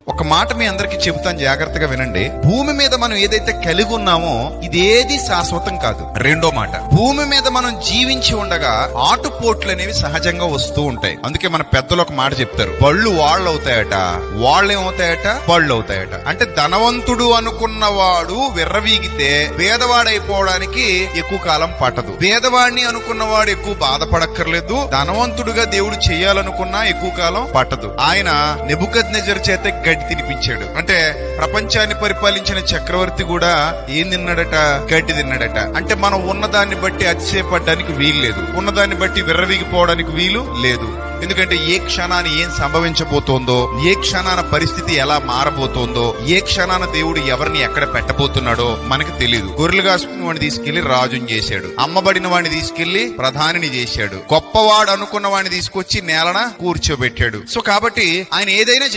ఒక మాట మీ అందరికి చెబుతాను, జాగ్రత్తగా వినండి. భూమి మీద మనం ఏదైతే కలిగి ఉన్నామో ఇదేది శాశ్వతం కాదు. రెండో మాట, భూమి మీద మనం జీవించి ఉండగా ఆటుపోట్లు అనేవి సహజంగా వస్తూ ఉంటాయి. అందుకే మన పెద్దలు ఒక మాట చెప్తారు, పళ్ళు వాళ్ళు అవుతాయట, వాళ్ళు ఏమవుతాయట, పళ్ళు అవుతాయట. అంటే ధనవంతుడు అనుకున్నవాడు విర్రవీగితే పేదవాడైపోవడానికి ఎక్కువ కాలం పట్టదు. పేదవాడిని అనుకున్నవాడు ఎక్కువ బాధపడక్కర్లేదు. ధనవంతుడుగా దేవుడు చేయాలనుకున్నా ఎక్కువ కాలం పట్టదు. ఆయన నెబుకద్నెజరు చేత గడ్డి తినిపించాడు. అంటే ప్రపంచాన్ని పరిపాలించిన చక్రవర్తి కూడా ఏం తిన్నాడట? గడ్డి తిన్నాడట. అంటే మనం ఉన్నదాన్ని బట్టి అతిశయపడడానికి వీలు లేదు, ఉన్నదాన్ని బట్టి విర్రవీగిపోవడానికి వీలు లేదు. ఎందుకంటే ఏ క్షణాన్ని ఏం సంభవించబోతోందో, ఏ క్షణాన పరిస్థితి ఎలా మారబోతోందో, ఏ క్షణాన దేవుడు ఎవరిని ఎక్కడ పెట్టబోతున్నాడో మనకు తెలియదు. గొర్రెలు కాసుకున్న వాడిని తీసుకెళ్లి రాజుని చేశాడు, అమ్మబడిన వాడిని తీసుకెళ్లి ప్రధానిని చేశాడు, గొప్పవాడు అనుకున్న వాడిని తీసుకొచ్చి నేలన కూర్చోబెట్టాడు. సో కాబట్టి ఆయన ఏదైనా